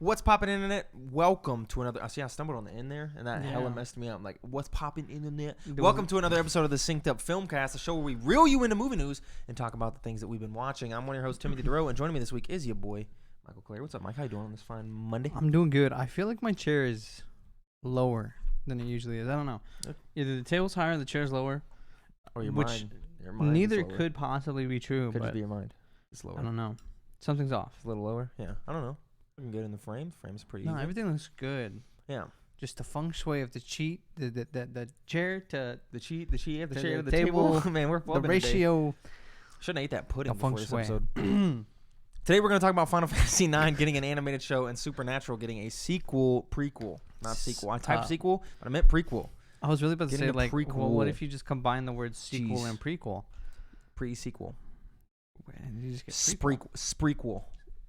What's poppin' internet? Welcome to another. I stumbled on the end there, and that hella messed me up. I'm like, what's poppin' internet? Welcome to another episode of the Synced Up Filmcast, a show where we reel you into movie news and talk about the things that we've been watching. I'm one of your hosts, Timothy DeRoe, and joining me this week is your boy, Michael Clare. What's up, Mike? How you doing on this fine Monday? I'm doing good. I feel like my chair is lower than it usually is. I don't know. Either the table's higher or the chair's lower. Or your which mind. Your mind neither could possibly be true. Could but just be your mind. It's lower. I don't know. Something's off. It's a little lower. Yeah. I don't know. Looking good in the frame. The frame's pretty No, even. everything looks good. Yeah. Just the feng shui of the chair to The chair to the table. table. Man, we're the ratio. Shouldn't have ate that pudding The feng before this shui. episode. Today we're going to talk about Final Fantasy IX getting an animated show and Supernatural getting a prequel. Not sequel. I typed sequel, but I meant prequel. I was really about to say, like, prequel. well, what if you just combine the words sequel Jeez. and prequel? Pre-sequel. You just get Sprequel.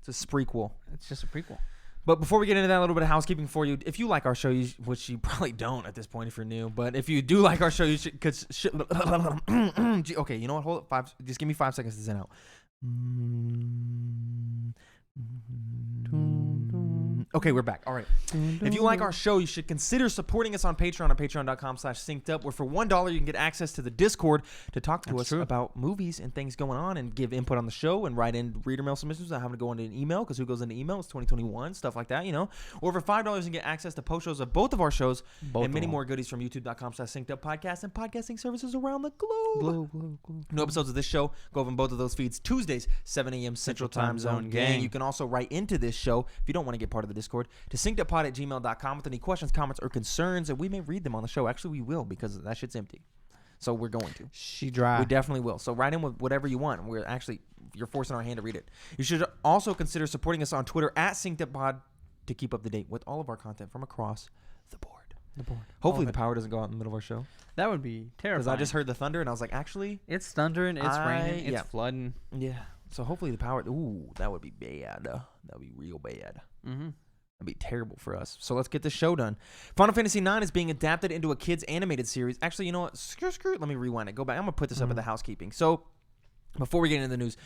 It's a sprequel. It's just a prequel. But before we get into that, a little bit of housekeeping for you. If you like our show, which you probably don't at this point if you're new, but if you do like our show, you should. Okay, you know what? Hold it. Just give me 5 seconds to zen out. Okay, we're back. All right. If you like our show, you should consider supporting us on Patreon at patreon.com/syncedup, where for $1 you can get access to the Discord to talk to us about movies and things going on and give input on the show and write in reader mail submissions without having to go into an email, because who goes into email? It's 2021, stuff like that, you know. Or for $5 you can get access to post shows of both of our shows and many more goodies from youtube.com/synceduppodcast and podcasting services around the globe. New episodes of this show go over on both of those feeds Tuesdays, 7 a.m. Central Time Zone. Gang. You can also write into this show if you don't want to get part of the Discord to synceduppod@gmail.com with any questions, comments, or concerns, and we may read them on the show. Actually, we will, because that shit's empty. So we're going to. She dry. We definitely will. So write in with whatever you want. You're forcing our hand to read it. You should also consider supporting us on Twitter at synceduppod to keep up to date with all of our content from across the board. Hopefully the power doesn't go out in the middle of our show. That would be terrifying. Because I just heard the thunder and I was like, actually, it's thundering, it's raining, it's flooding. Yeah. So hopefully the power. Ooh, that would be bad. That would be real bad. Mm-hmm. That'd be terrible for us. So let's get this show done. Final Fantasy IX is being adapted into a kids animated series. Actually, you know what? Screw. Let me rewind it. Go back. I'm gonna put this up at the housekeeping. So before we get into the news,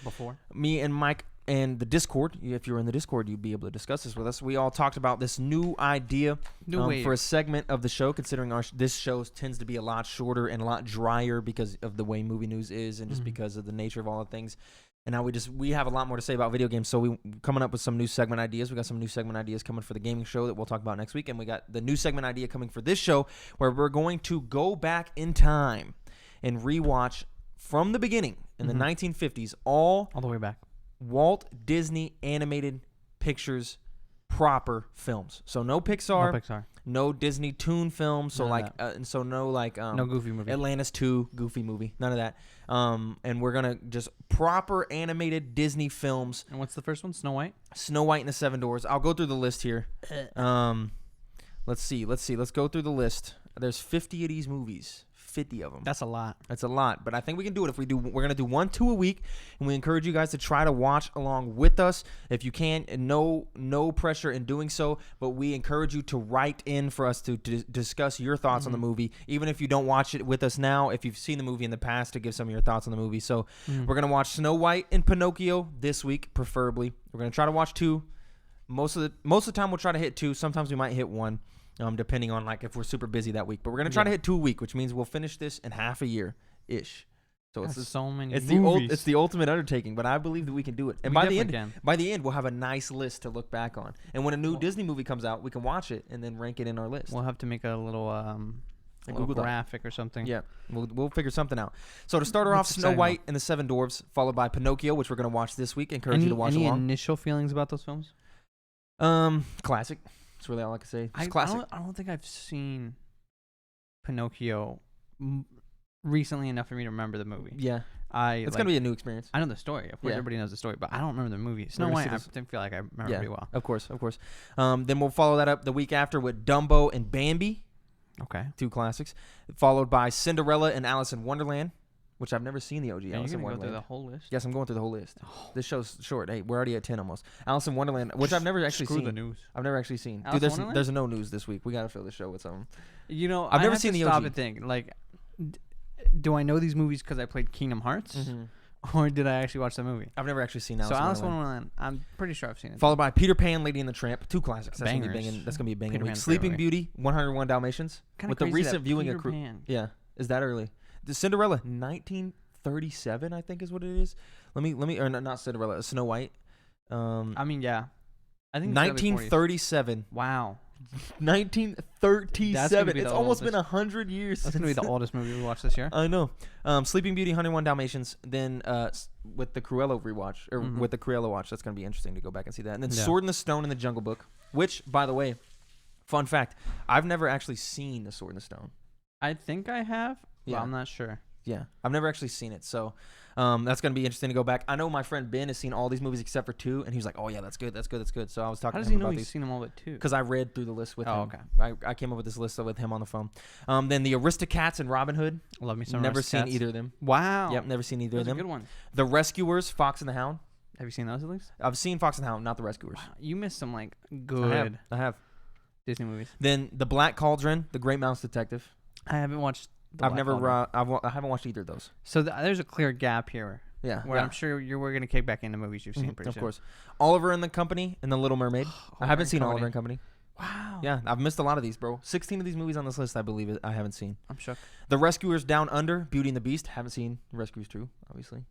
me and Mike and the Discord. If you're in the Discord, you'd be able to discuss this with us. We all talked about this new idea for a segment of the show. Considering this show tends to be a lot shorter and a lot drier because of the way movie news is, and just because of the nature of all the things. And now we have a lot more to say about video games, so we coming up with some new segment ideas. We got some new segment ideas coming for the gaming show that we'll talk about next week, and we got the new segment idea coming for this show where we're going to go back in time and rewatch from the beginning in the 1950s all the way back Walt Disney animated pictures proper films. So no Pixar. No Disney Toon films, so no Goofy movie. Atlantis 2 Goofy movie, none of that. And we're gonna just proper animated Disney films. And what's the first one? Snow White and the Seven Dwarfs. I'll go through the list here. Let's see. Let's go through the list. There's 50 of these movies. 50 of them. That's a lot. That's a lot, but I think we can do it if we do. We're gonna do 1-2 a week, and we encourage you guys to try to watch along with us if you can. And no pressure in doing so, but we encourage you to write in for us to discuss your thoughts on the movie, even if you don't watch it with us now. If you've seen the movie in the past, to give some of your thoughts on the movie. So we're gonna watch Snow White and Pinocchio this week, preferably. We're gonna try to watch 2. Most of the time, we'll try to hit 2. Sometimes we might hit 1. Depending on if we're super busy that week, but we're gonna try to hit 2 a week, which means we'll finish this in half a year ish. So it's so many. It's the ultimate undertaking, but I believe that we can do it. And by the end, we'll have a nice list to look back on. And when a new Disney movie comes out, we can watch it and then rank it in our list. We'll have to make a little Google graphic or something. Yeah, we'll figure something out. So to start her off, Snow White and the Seven Dwarfs, followed by Pinocchio, which we're gonna watch this week. Encourage you to watch along. Any initial feelings about those films? Classic. That's really all I can say. It's classic. I don't think I've seen Pinocchio recently enough for me to remember the movie. Yeah. It's going to be a new experience. I know the story. Of course, everybody knows the story, but I don't remember the movie. Snow White, I didn't feel like I remember pretty well. Of course. Then we'll follow that up the week after with Dumbo and Bambi. Okay. 2 classics. Followed by Cinderella and Alice in Wonderland, which I've never seen the OG Alice in Wonderland. You're going to go through the whole list? Yes, I'm going through the whole list. This show's short. Hey, we're already at 10 almost. Alice in Wonderland, which I've never actually seen. Screw the news. I've never actually seen. Alice Dude, there's no news this week. We got to fill the show with something. You know, I've never seen the OG. Stop and think. Do I know these movies because I played Kingdom Hearts? or did I actually watch the movie? I've never actually seen Alice So in Alice in Wonderland. Wonderland, I'm pretty sure I've seen it. Followed by Peter Pan, Lady and the Tramp, 2 classics. That's gonna be Bangers. banging. That's gonna be a banging Peter week. Pan's Sleeping great Beauty, 101 Dalmatians. Kinda With the crazy that recent viewing Peter of Pan. Yeah, is that early? The Cinderella, 1937, I think is what it is. Let me, or not Cinderella, Snow White. I mean, yeah. I think it's early 1937. 40s. Wow. 1937. It's almost been 100 years. That's gonna be the oldest movie we watched this year. I know. Sleeping Beauty, 101 Dalmatians. Then with the Cruella rewatch, or with the Cruella watch, that's gonna be interesting to go back and see that. And then Sword in the Stone and the Jungle Book, which, by the way, fun fact, I've never actually seen the Sword in the Stone. I think I have. Yeah, but I'm not sure. Yeah, I've never actually seen it, so that's gonna be interesting to go back. I know my friend Ben has seen all these movies except for 2, and he was like, "Oh yeah, that's good, that's good, that's good." So I was talking How to does him he know about he's these seen them all but 2? because I read through the list with him. Oh, okay. I came up with this list with him on the phone. Then the Aristocats and Robin Hood. Love me some Never seen Aristocats. either of them. Wow. Yep, never seen either Those of are them. good ones. The Rescuers, Fox and the Hound. Have you seen those at least? I've seen Fox and the Hound, not the Rescuers. Wow. You missed some like good I have. Disney movies. Then the Black Cauldron, The Great Mouse Detective. I haven't watched. I haven't watched either of those. So there's a clear gap here. Yeah, Where I'm sure we're gonna kick back into movies you've seen pretty of soon. course. Oliver and the Company and The Little Mermaid. I haven't seen Oliver and Company. Wow. Yeah, I've missed a lot of these, bro. 16 of these movies on this list, I believe I haven't seen. I'm shook. The Rescuers Down Under, Beauty and the Beast. Haven't seen Rescuers 2, obviously.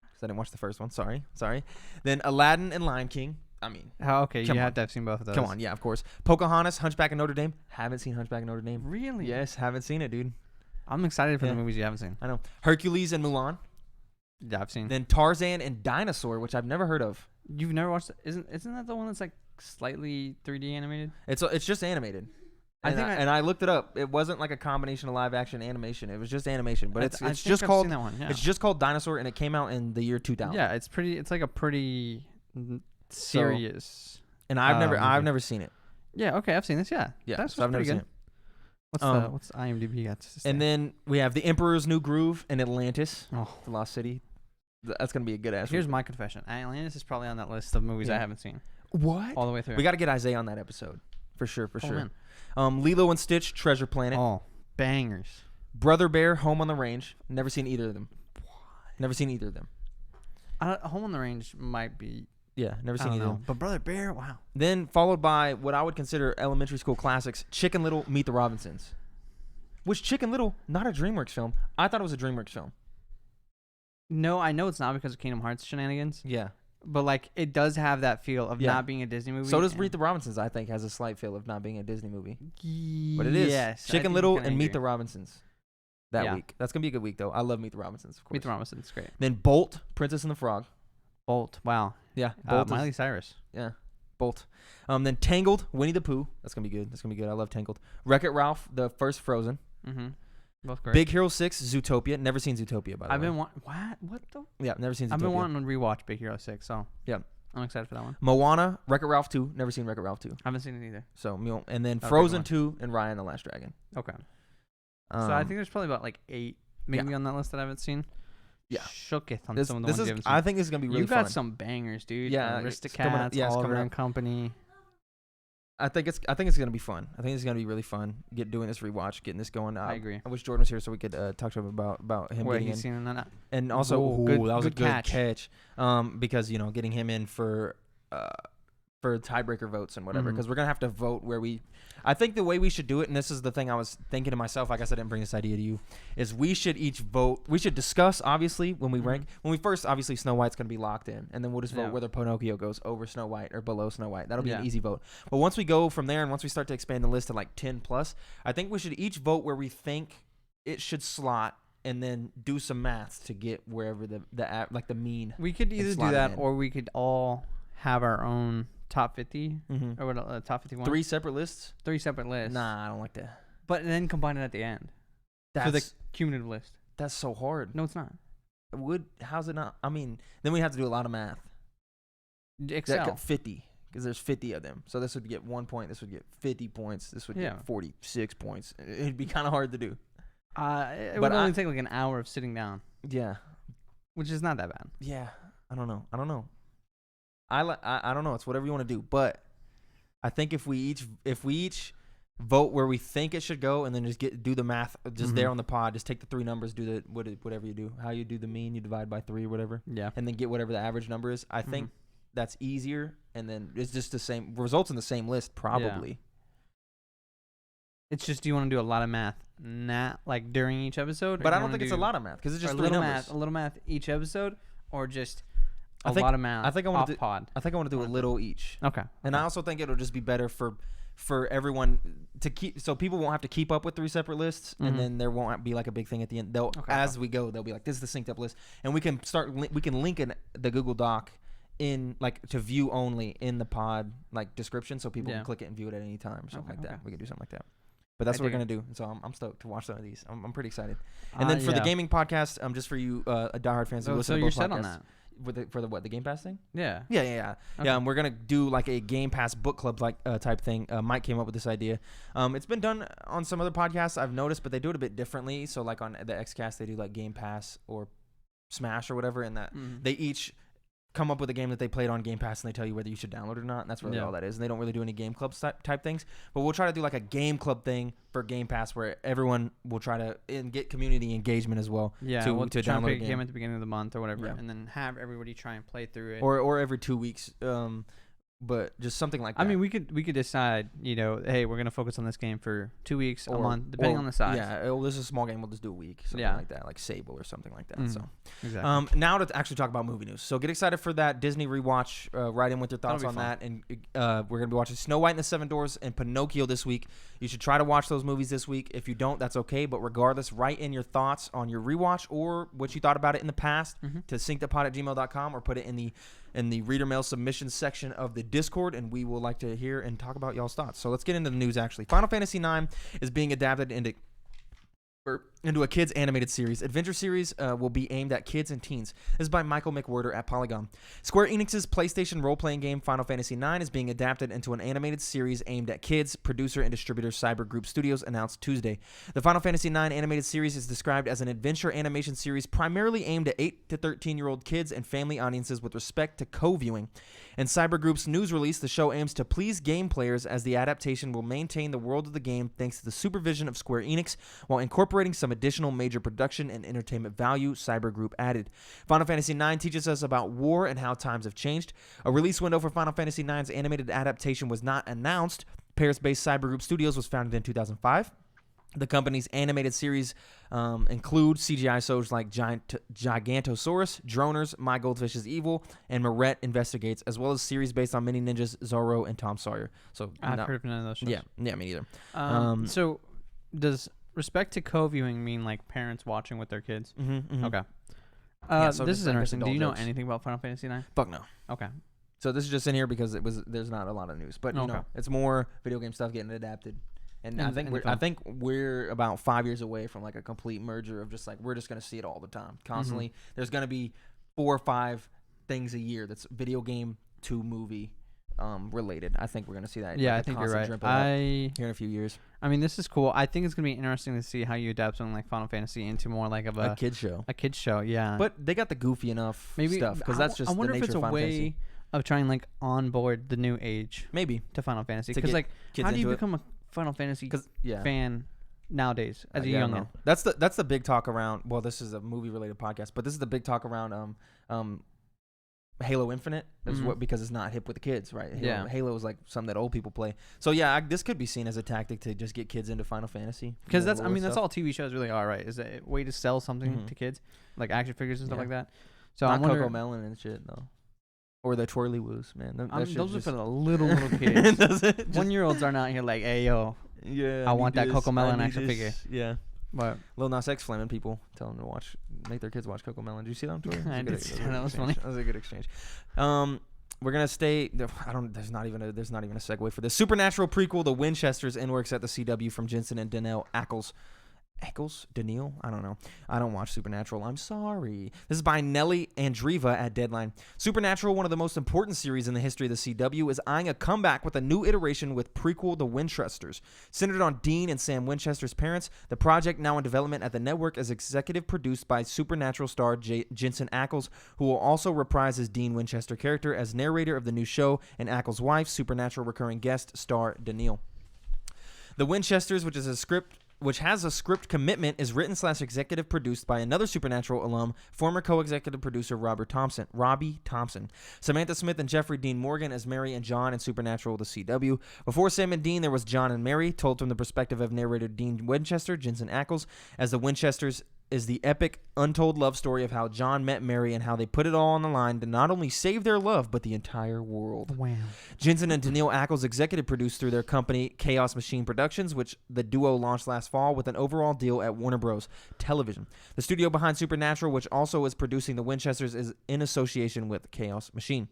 Because I didn't watch the first one. Sorry. Then Aladdin and Lion King. I mean. Okay, you come have on. to have seen both of those. Come on, yeah, of course. Pocahontas, Hunchback of Notre Dame. Haven't seen Hunchback of Notre Dame. Really? Yes, haven't seen it, dude. I'm excited for the movies you haven't seen. I know. Hercules and Mulan. Yeah, I've seen. Then Tarzan and Dinosaur, which I've never heard of. You've never watched? Isn't that the one that's like slightly 3D animated? It's just animated. And I looked it up. It wasn't like a combination of live action animation. It was just animation, but it's just called that one, yeah. It's just called Dinosaur, and it came out in the year 2000. Yeah, it's pretty. It's like a pretty serious. And I've never seen it. Yeah. Okay, I've seen this. Yeah. Yeah. That's so I've never pretty seen good. it. What's IMDb got to say? And then we have The Emperor's New Groove and Atlantis, Oh. The Lost City. That's gonna be a good ass. Here's my confession. Atlantis is probably on that list of movies I haven't seen What? all the way through. We got to get Isaiah on that episode for sure. Man. Lilo and Stitch, Treasure Planet. Oh, bangers. Brother Bear, Home on the Range. Never seen either of them. Never seen either of them. Home on the Range might be. Yeah, never I seen don't either. know. But Brother Bear, wow. Then followed by what I would consider elementary school classics: Chicken Little, Meet the Robinsons. Which Chicken Little, not a DreamWorks film. I thought it was a DreamWorks film. No, I know it's not because of Kingdom Hearts shenanigans. Yeah. But like it does have that feel of not being a Disney movie. So does Meet the Robinsons, I think, has a slight feel of not being a Disney movie. But it is. Yes. Chicken Little and Meet the Robinsons that week. That's going to be a good week, though. I love Meet the Robinsons, of course. Meet the Robinsons, great. Then Bolt, Princess and the Frog. Bolt, wow. Yeah. Bolt Miley Cyrus. Yeah. Bolt. Then Tangled, Winnie the Pooh. That's going to be good. That's going to be good. I love Tangled. Wreck-It Ralph, the first Frozen. Mm-hmm. Both great. Big Hero 6, Zootopia. Never seen Zootopia, by the way. I've been what the? Yeah, never seen Zootopia. I've been wanting to rewatch Big Hero 6, so yeah, I'm excited for that one. Moana, Wreck-It Ralph 2. Never seen Wreck-It Ralph 2. I haven't seen it either. So, and then That'll Frozen 2 and Raya and the Last Dragon. Okay. So I think there's probably about like 8 maybe on that list that I haven't seen. Yeah. Shooketh on some of the ones you haven't seen. I think this is going to be really fun. You got some bangers, dude. Yeah. Aristocats, Oliver and Company. I think it's going to be fun. I think it's going to be really fun doing this rewatch, getting this going. I agree. I wish Jordan was here so we could talk to him about him Where getting he's in. seen that. And also, that was a good catch. Because getting him in for tiebreaker votes and whatever, because we're gonna have to vote where we. I think the way we should do it, and this is the thing I was thinking to myself. I guess I didn't bring this idea to you. Is we should each vote. We should discuss obviously when we rank. When we first, obviously Snow White's gonna be locked in, and then we'll just vote whether Pinocchio goes over Snow White or below Snow White. That'll be an easy vote. But once we go from there, and once we start to expand the list to like 10 plus, I think we should each vote where we think it should slot. And then do some maths to get wherever the mean. We could either do that, or we could all have our own top 50 or what, top 51. 3 separate lists. 3 separate lists. Nah, I don't like that. But then combine it at the end for the cumulative list. That's so hard. No, it's not. How's it not? I mean, then we have to do a lot of math. Excel. 50, because there's 50 of them. So this would get 1 point. This would get 50 points. This would get 46 points. It'd be kind of hard to do. It would only take like an hour of sitting down. Yeah. Which is not that bad. Yeah. I don't know. I don't know. It's whatever you want to do. But I think if we each vote where we think it should go, and then just do the math just there on the pod. Just take the 3 numbers, do whatever you do. How you do the mean, you divide by 3 or whatever. Yeah. And then get whatever the average number is. I think that's easier, and then it's just the same results in the same list probably. Yeah. It's just, do you want to do a lot of math, not like during each episode? But I don't think it's a lot of math because it's just 3 numbers. A little math each episode, or just a lot of math. I think I want to pod. I think I want to do a little each. Okay. And I also think it'll just be better for everyone to keep, so people won't have to keep up with 3 separate lists, and then there won't be like a big thing at the end. As we go, they'll be like, this is the synced up list, and we can link in the Google Doc in like to view only in the pod like description, so people can click it and view it at any time or something like that. We can do something like that. But that's what we're gonna do. So I'm stoked to watch some of these. I'm pretty excited. And then for the gaming podcast, just for you diehard fans who listen to both podcasts. So you're set on that. For the Game Pass thing? Yeah. Okay. Yeah. We're gonna do like a Game Pass book club like type thing. Mike came up with this idea. It's been done on some other podcasts I've noticed, but they do it a bit differently. So like on the XCast, they do like Game Pass or Smash or whatever, and that they each come up with a game that they played on Game Pass, and they tell you whether you should download it or not, and that's really all that is. And they don't really do any game club type things, but we'll try to do like a game club thing for Game Pass where everyone will try to get community engagement as well. Yeah, to try download a game at the beginning of the month or whatever, and then have everybody try and play through it, or every 2 weeks. But just something like that. I mean, we could decide, hey, we're gonna focus on this game for 2 weeks, a month, depending on the size. Yeah, this is a small game. We'll just do a week, something like that, like Sable or something like that. So, exactly. Now to actually talk about movie news. So get excited for that Disney rewatch. Write in with your thoughts on that, and we're gonna be watching Snow White and the Seven Dwarfs and Pinocchio this week. You should try to watch those movies this week. If you don't, that's okay. But regardless, write in your thoughts on your rewatch or what you thought about it in the past to synceduppod@gmail.com, or put it in the reader mail submissions section of the Discord, and we will like to hear and talk about y'all's thoughts. So let's get into the news. Actually, Final Fantasy IX is being adapted into a kids animated series. Adventure series will be aimed at kids and teens. This is by Michael McWhirter at Polygon. Square Enix's PlayStation role-playing game Final Fantasy IX is being adapted into an animated series aimed at kids. Producer and distributor Cyber Group Studios announced Tuesday. The Final Fantasy IX animated series is described as an adventure animation series primarily aimed at 8 to 13-year-old kids and family audiences with respect to co-viewing. In Cyber Group's news release, the show aims to please game players as the adaptation will maintain the world of the game thanks to the supervision of Square Enix while incorporating some additional major production and entertainment value, Cyber Group added. Final Fantasy IX teaches us about war and how times have changed. A release window for Final Fantasy IX's animated adaptation was not announced. Paris-based Cyber Group Studios was founded in 2005. The company's animated series include CGI shows like Gigantosaurus, Droners, My Goldfish is Evil, and Moret Investigates, as well as series based on Mini Ninjas, Zorro, and Tom Sawyer. So I've heard of none of those shows. Yeah, me neither. So does respect to co-viewing mean like parents watching with their kids? Okay. So this is interesting. Do you know anything about Final Fantasy IX? Fuck no. Okay. So this is just in here because there's not a lot of news, but it's more video game stuff getting adapted. And I think we're about 5 years away from like a complete merger of just like we're just gonna see it all the time, constantly. There's gonna be 4 or 5 things a year that's video game to movie related. I think we're gonna see that. Yeah, I think you're right. Here in a few years. I mean, this is cool. I think it's gonna be interesting to see how you adapt something like Final Fantasy into more like of a kid show. A kid show, yeah. But they got the goofy enough stuff because that's just the nature of Final Fantasy. I wonder if it's a way of trying like onboard the new age to Final Fantasy, because like how do you become a Final Fantasy fan nowadays as a young man? That's the big talk around. Well, this is a movie related podcast, but this is the big talk around Halo Infinite is because it's not hip with the kids, right? Halo is like something that old people play. So this could be seen as a tactic to just get kids into Final Fantasy. Because that's all TV shows really are, right? Is a way to sell something to kids, like action figures and stuff like that. So not Coco Melon and shit though. Or the Twirly Woos, man. Those are for the little kids. 1-year-olds are not here like, hey, yo, I want that Coco Melon action figure. Yeah. But Lil Nas X flaming people, telling them to make their kids watch Coco Melon. Did you see that on Twitter? I did see that. That was funny. That was a good exchange. We're gonna stay. There's not even a segue for this. Supernatural prequel, The Winchesters, in works at the CW from Jensen and Danielle Ackles. Daniil? I don't know. I don't watch Supernatural. I'm sorry. This is by Nelly Andreeva at Deadline. Supernatural, one of the most important series in the history of the CW, is eyeing a comeback with a new iteration with prequel The Winchesters. Centered on Dean and Sam Winchester's parents, the project, now in development at the network, is executive produced by Supernatural star Jensen Ackles, who will also reprise his Dean Winchester character as narrator of the new show, and Ackles' wife, Supernatural recurring guest star Daniil. The Winchesters, which has a script commitment, is written / executive produced by another Supernatural alum, former co-executive producer Robbie Thompson. Samantha Smith and Jeffrey Dean Morgan as Mary and John in Supernatural The CW. Before Sam and Dean, there was John and Mary, told from the perspective of narrator Dean Winchester, Jensen Ackles, as the Winchesters is the epic, untold love story of how John met Mary and how they put it all on the line to not only save their love, but the entire world. Wow. Jensen and Daniil Ackles executive produced through their company, Chaos Machine Productions, which the duo launched last fall with an overall deal at Warner Bros. Television. The studio behind Supernatural, which also is producing The Winchesters, is in association with Chaos Machine.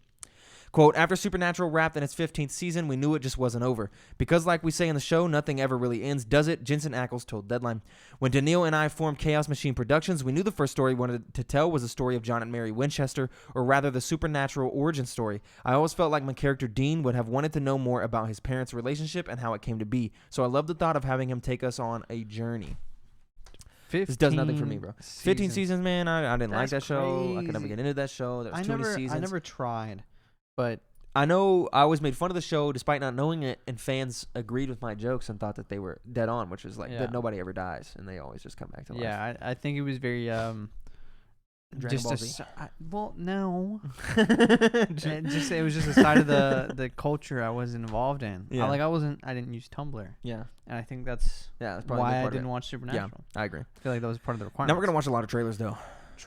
Quote, after Supernatural wrapped in its 15th season, we knew it just wasn't over. Because like we say in the show, nothing ever really ends, does it? Jensen Ackles told Deadline. When Daniil and I formed Chaos Machine Productions, we knew the first story we wanted to tell was the story of John and Mary Winchester, or rather the Supernatural origin story. I always felt like my character Dean would have wanted to know more about his parents' relationship and how it came to be. So I love the thought of having him take us on a journey. This does nothing for me, bro. 15 seasons, man. I didn't like that show. I could never get into that show. There was too many seasons. I never tried. But I know I always made fun of the show despite not knowing it, and fans agreed with my jokes and thought that they were dead on, which is like that nobody ever dies, and they always just come back to life. Yeah, I think it was very Dragon Ball Z? well, no. It was just a side of the culture I was involved in. Yeah. I didn't use Tumblr. Yeah. And I think that's probably why I didn't watch Supernatural. Yeah, I agree. I feel like that was part of the requirement. Now we're gonna watch a lot of trailers though.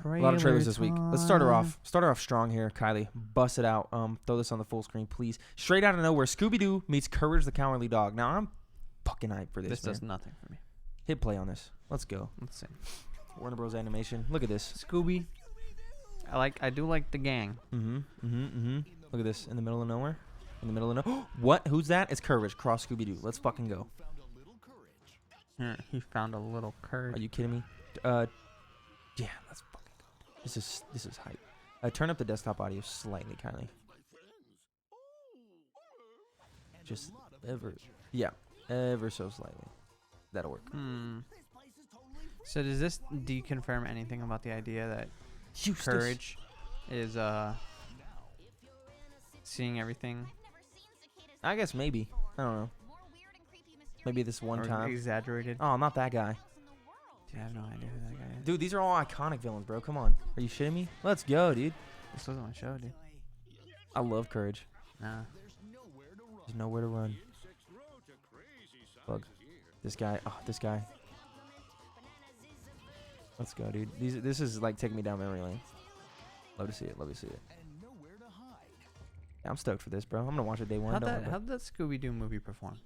A lot of trailers this week. Let's start her off strong here, Kylie. Bust it out. Throw this on the full screen, please. Straight out of nowhere, Scooby-Doo meets Courage the Cowardly Dog. Now I'm fucking hyped for this. This does nothing for me. Hit play on this. Let's go. Let's see. Warner Bros. Animation. Look at this. Scooby. I do like the gang. Look at this. In the middle of nowhere. What? Who's that? It's Courage. Cross Scooby-Doo. Let's fucking go. He found a little courage. Are you kidding me? Yeah, let's fucking go. This is hype. Turn up the desktop audio slightly, Kylie. Just ever so slightly. That'll work. So does this deconfirm anything about the idea that Courage is seeing everything? I guess maybe. I don't know. Maybe this one time. Exaggerated. Oh, not that guy. Dude, I have no idea who that guy is. Dude, these are all iconic villains, bro. Come on. Are you shitting me? Let's go, dude. This wasn't my show, dude. I love Courage. Nah. There's nowhere to run. Bug. This guy. Oh, this guy. Let's go, dude. This is like taking me down memory lane. Love to see it. Yeah, I'm stoked for this, bro. I'm gonna watch it day one. How'd that Scooby-Doo movie perform?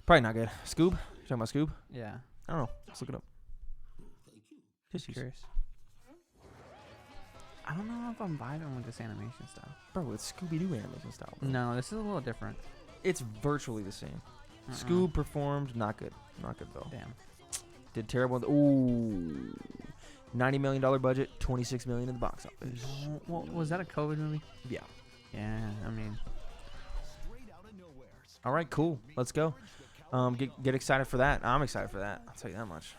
Probably not good. Scoob? You talking about Scoob? Yeah. I don't know. Let's look it up. Just curious. I don't know if I'm vibing with this animation style. Bro, it's Scooby-Doo animation style, bro. No, this is a little different. It's virtually the same. Scoob performed. Not good. Not good, though. Damn. Did terrible. Ooh. $90 million budget, $26 million in the box office. Well, was that a COVID movie? Yeah. Yeah, I mean. All right, cool. Let's go. Get excited for that. I'm excited for that. I'll tell you that much.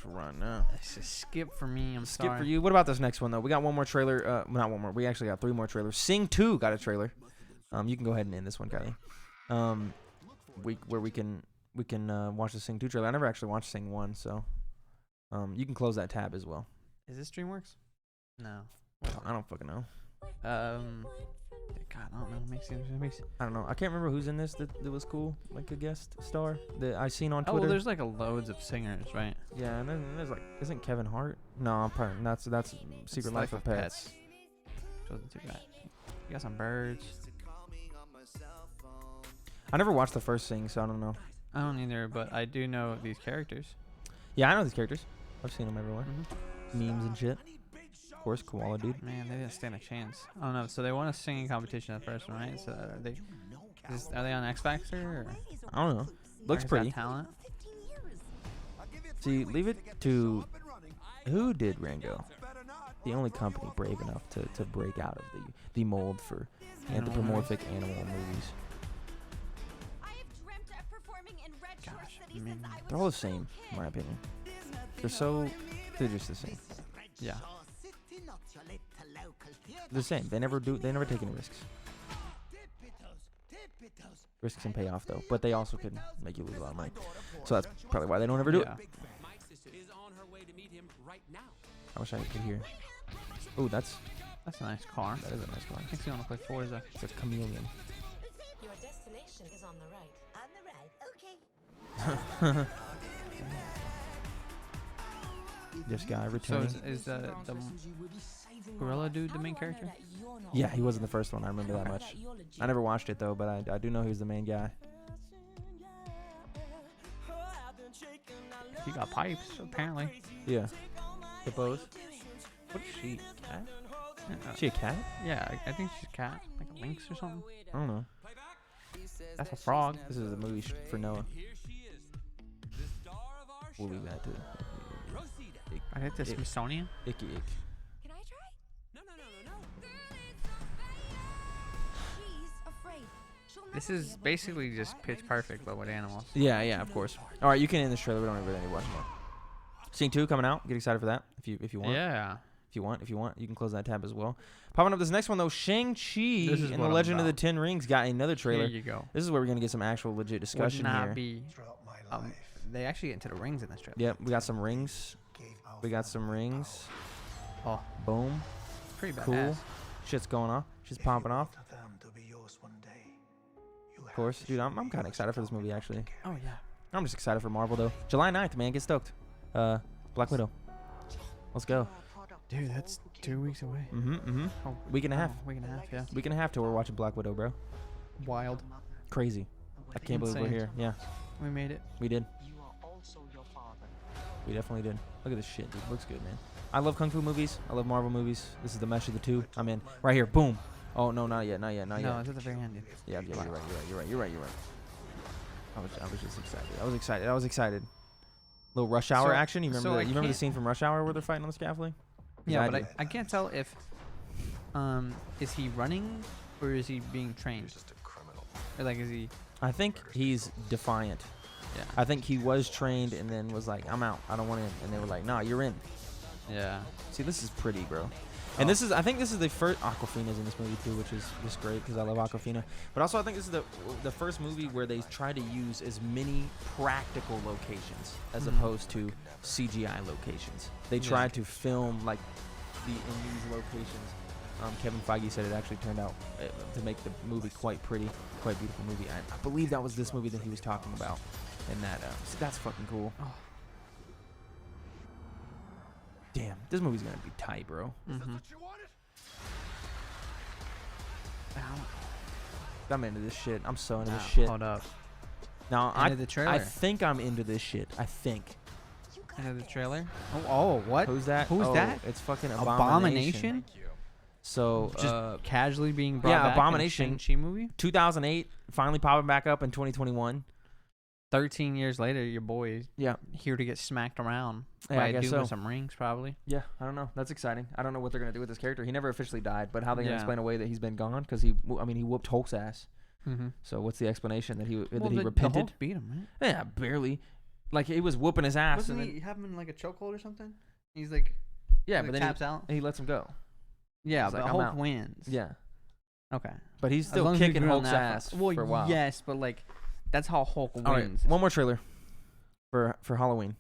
Run now. It's a skip for me. Skip for you. What about this next one though? We got one more trailer. Not one more. We actually got 3 more trailers. Sing 2 got a trailer. You can go ahead and end this one, Kylie. We can watch the Sing 2 trailer. I never actually watched Sing 1, so you can close that tab as well. Is this DreamWorks? No. I don't fucking know. God, I don't know. Makes I don't know. I can't remember who's in this that was cool, like a guest star that I seen on Oh, Twitter. well, there's like loads of singers, right? Yeah, and then there's like, isn't Kevin Hart? No, I'm probably that's Secret Life of Pets. Wasn't too bad. You got some birds. I never watched the first Sing, so I don't know. I don't either, but I do know these characters. Yeah, I know these characters. I've seen them everywhere. Memes and shit. Of course, Koala Dude. Man, they didn't stand a chance. I don't know. So they won a singing competition at first one, right? So are they on X Factor? Or I don't know. Looks pretty. Talent. See, leave it to who did Rango? The only company brave enough to break out of the mold for anthropomorphic animal movies. Gosh, I mean, they're all the same, in my opinion. They're just the same. Yeah. The same. They never take any risks. Risks and payoff though, but they also can make you lose a lot of money. So that's probably why they don't ever do it. I wish I could hear. Oh, that's a nice car. That is a nice car. Makes you want to play Forza. It's a chameleon. Your destination is on the right. On the right, okay. This guy returning. So is the gorilla dude the main character? Yeah, he wasn't the first one. I remember that much. I never watched it though, but I do know he was the main guy. He got pipes, apparently. Yeah. Hippos. What is she? Cat? She a cat? Yeah, I think she's a cat. Like a lynx or something. I don't know. That's a frog. This is a movie for Noah. We'll leave that to. I hit the Smithsonian. Icky ick. Can I try? No. This is basically just Pitch Perfect, but with animals. Yeah, of course. All right, you can end this trailer. We don't really need to watch more. Scene 2 coming out. Get excited for that if you want. Yeah. If you want, you can close that tab as well. Popping up this next one though, Shang-Chi and the Legend of the Ten Rings got another trailer. Here you go. This is where we're gonna get some actual legit discussion here. They actually get into the rings in this trailer. Yep, we got some rings. Oh, boom. pretty badass. Cool. Shit's going off. Shit's popping off. Of course, dude, I'm kind of excited for this movie actually. Oh yeah. I'm just excited for Marvel though. July 9th, man, get stoked. Black Widow. Let's go. Dude, that's 2 weeks away. Oh, week and a half. Week and a half, yeah. Week and a half till we're watching Black Widow, bro. Wild. Crazy. I can't believe we're Insane. here. Yeah, We made it. we did. We definitely did. Look at this shit, dude. Looks good, man. I love Kung Fu movies. I love Marvel movies. This is the mesh of the two. I'm in. Right here. Boom. Oh, no, not yet. No, it's at the very end, dude. Yeah, you're right. I was just excited. I was excited. Little Rush Hour action. You remember the scene from Rush Hour where they're fighting on the scaffolding? Yeah, but I can't tell if is he running or is he being trained? Or like is he? I think he's defiant. Yeah. I think he was trained and then was like, I'm out. I don't want in. And they were like, nah, you're in. Yeah. See, this is pretty, bro. And I think this is the first. Awkwafina's in this movie too, which is just great because I love Awkwafina. But also, I think this is the first movie where they try to use as many practical locations as opposed to CGI locations. They tried to film like in these locations. Kevin Feige said it actually turned out to make the movie quite pretty, quite beautiful movie. I believe that was this movie that he was talking about, and so that's fucking cool. Oh. Damn, this movie's gonna be tight, bro. I'm into this shit. I'm so into this shit. Hold up. Now, Into the trailer. I think I'm into this shit. I think. Into the trailer. Oh, what? Who's that? Who's that? It's fucking Abomination. So just casually being brought back Abomination. in a Shang-Chi movie. 2008, finally popping back up in 2021. 13 years later, your boy Yeah. here to get smacked around Yeah, by I a guess dude so. with some rings, probably. Yeah, I don't know. That's exciting. I don't know what they're gonna do with this character. He never officially died, but how they gonna Yeah. explain away that he's been gone? Because he whooped Hulk's ass. So what's the explanation that he repented? The Hulk beat him, right? Yeah, barely. Like he was whooping his ass. Wasn't and he have him in like a chokehold or something? He's like, yeah, but then taps out. he lets him go. Yeah, He's but like, I'm Hulk out. wins. Yeah, Okay. but he's As still long as he's kicking doing Hulk's that ass well, for a while. yes, but like that's how Hulk All right, wins. one more trailer for Halloween.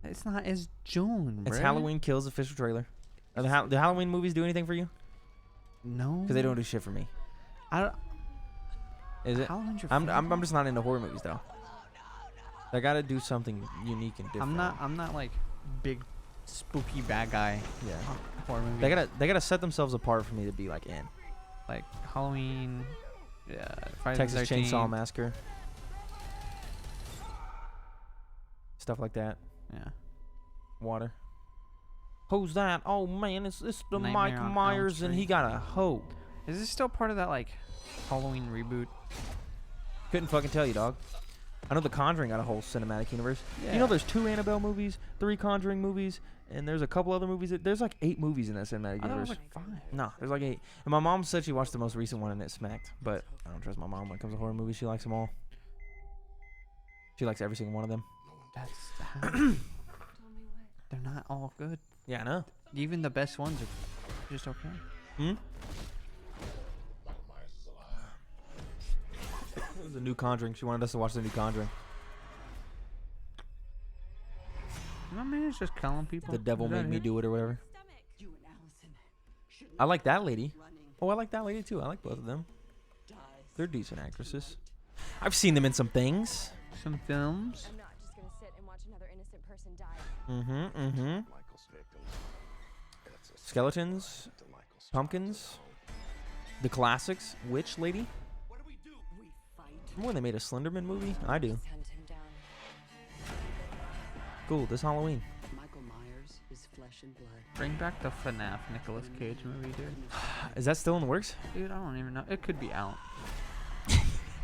It's not. It's June. It's bruh. Halloween Kills official trailer. Do Halloween movies do anything for you? No. Because they don't do shit for me. I don't. Is it? Halloween's your I'm favorite? just not into horror movies though. They gotta do something unique and different. I'm not like big spooky bad guy. Yeah. Horror movie. They gotta set themselves apart for me to be like in. like Halloween. Yeah. Friday Texas the 13th. Chainsaw Massacre. Stuff like that. Yeah. Water. Who's that? Oh man, it's the Nightmare Mike on Elm Myers and he Street. got a hoe. Is this still part of that like Halloween reboot? Couldn't fucking tell you, dog. I know The Conjuring got a whole cinematic universe. Yeah. You know there's 2 Annabelle movies, 3 Conjuring movies, and there's a couple other movies. There's like 8 movies in that cinematic I thought it universe. was like 5. No, there's like 8. And my mom said she watched the most recent one and it smacked. But I don't trust my mom when it comes to horror movies. She likes them all. She likes every single one of them. That's they're not all good. Yeah, I know. Even the best ones are just okay. was a new Conjuring. She wanted us to watch the new Conjuring. No, man, it's just killing people. The devil made me do it or whatever. I like that lady. Oh, I like that lady too. I like both of them. They're decent actresses. I've seen them in some things. Some films. I'm not just gonna sit and watch another innocent person die. Skeletons, pumpkins, the classics. Witch lady. Remember when they made a Slenderman movie? I do. Hunt him down. Cool. This Halloween. Michael Myers is flesh and blood. Bring back the FNAF Nicolas Cage movie, dude. Is that still in the works? Dude, I don't even know. It could be out.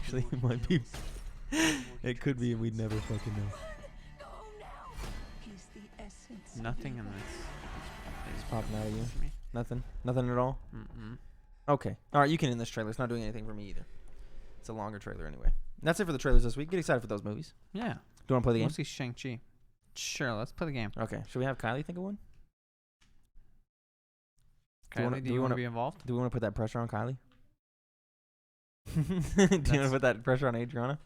Actually, it might be. It could be, and we'd never fucking know. He's the essence. Nothing in this. It's popping out of you. Me. Nothing. Nothing at all. Okay. All right. You can end this trailer. It's not doing anything for me either. It's a longer trailer anyway. And that's it for the trailers this week. Get excited for those movies. Yeah. Do you want to play the game? We'll see Shang-Chi. Sure, let's play the game. Okay. Should we have Kylie think of one? Kylie, do you want to be involved? Do we want to put that pressure on Kylie? Do you want to put that pressure on Adriana?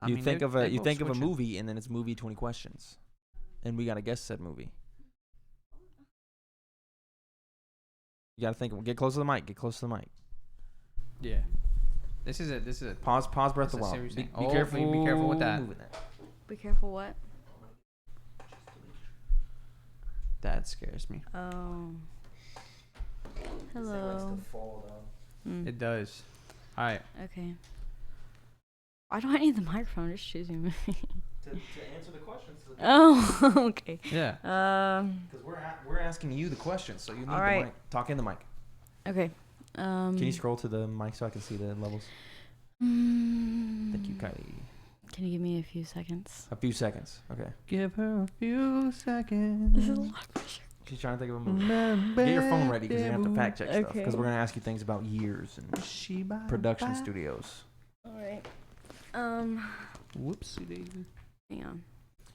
You think of a movie, and then it's movie 20 questions, and we gotta guess said movie. You gotta think. Get close to the mic. Get close to the mic. Yeah. This is it. Pause. Breath a while. Be careful. Be careful with that. Be careful what? That scares me. Oh. Hello. It does. All right. Okay. Why do I need the microphone? Just choosing a movie. To answer the questions. Oh, okay. Yeah. Because we're asking you the questions, so you need All the right. mic. Talk in the mic. Okay. Can you scroll to the mic so I can see the levels? Thank you, Kylie. Can you give me a few seconds? A few seconds. Okay. Give her a few seconds. This is a lot of pressure. She's trying to think of a movie. Get your phone ready because you're going to have to fact check stuff. Okay. Because we're going to ask you things about years and production studios. All right. Whoopsie daisy. Hang on.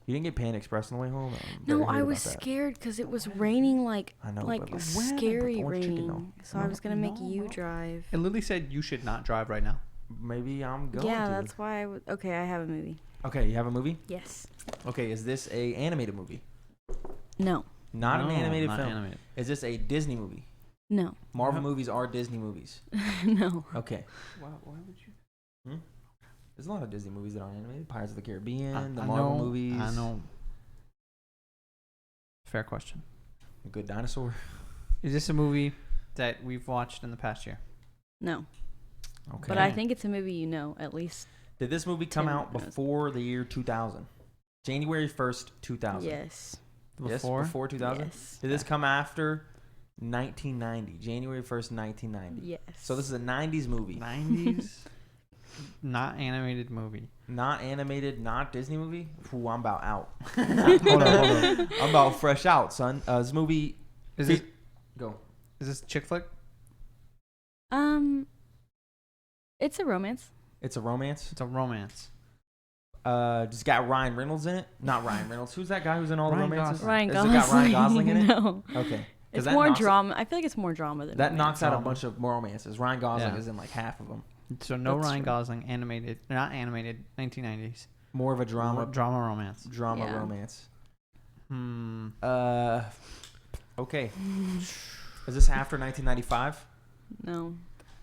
You didn't get Panda Express on the way home? No, I was scared because it was raining like but scary orange chicken, raining. So I was gonna make you drive. It literally said you should not drive right now. Maybe I'm going Yeah, to. that's why I would. Okay, I have a movie. Okay, you have a movie? Yes. Okay, is this a animated movie? No. Not an animated not film. Animated. Is this a Disney movie? No. Marvel movies are Disney movies. No. Okay. Why would you? There's a lot of Disney movies that aren't animated. Pirates of the Caribbean, the I Marvel know, movies. I know. Fair question. A Good Dinosaur. Is this a movie that we've watched in the past year? No. Okay. But I think it's a movie you know at least. Did this movie come 10 out minutes. before the year 2000? January 1st, 2000. Yes. Yes, before 2000? Yes. Did this come after 1990? January 1st, 1990. Yes. So this is a 90s movie. 90s. Not animated movie. Not animated, not Disney movie? Ooh, I'm about out. hold on. I'm about fresh out, son. This movie... Go. Is this a chick flick? It's a romance. It's a romance? It's a romance. Just got Ryan Reynolds in it? Not Ryan Reynolds. Who's that guy who's in all the Ryan romances? Ryan Has Gosling. it got Ryan Gosling in it? No. Okay. It's more drama. I feel like it's more drama than That romance. knocks out a Drama. bunch of romances. Ryan Gosling Yeah. is in like half of them. So no That's Ryan true. Gosling animated. Not animated. 1990s. More of a drama romance. Yeah. romance. Hmm. Okay. Is this after 1995? No.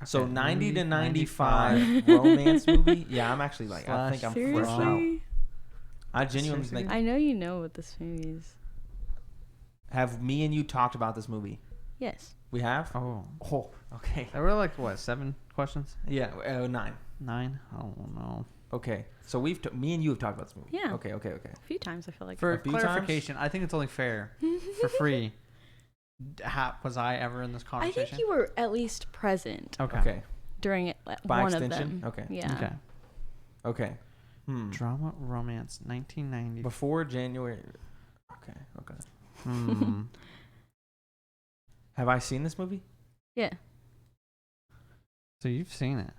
So Okay. 90 to 95 romance movie? Yeah, I'm actually like, I think I'm fresh out. Seriously? I genuinely Seriously? think, I know you know what this movie is. have me and you talked about this movie? Yes. We have? Oh. Oh, okay. There were like, what, 7 questions? Yeah, 9. 9? Oh, no. Okay. So me and you have talked about this movie. Yeah. Okay. A few times I feel like. For A few clarification, I think it's only fair. For free. Was I ever in this I conversation? think you were at least present Okay. during it, By one extension? of them. Okay. Yeah. Okay. Okay. Drama, romance, 1990. Before January. Okay. Hmm. Have I seen this movie? Yeah. So you've seen it.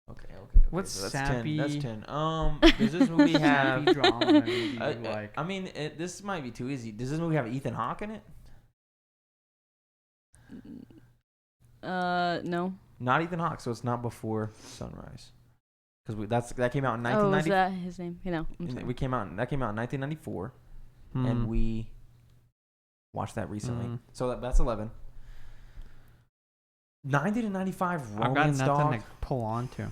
Okay. What's so that's sappy? 10. That's 10. Does this movie have... Sappy drama movie, like... I mean, this might be too easy. Does this movie have Ethan Hawke in it? No. Not Ethan Hawke, so it's not before Sunrise. Because that came out in 1990. Oh, is that his name? You know, I'm sorry. That came out in 1994, and we watched that recently. So that's 11. 90 to 95 romance. I've got nothing dog. to pull on to.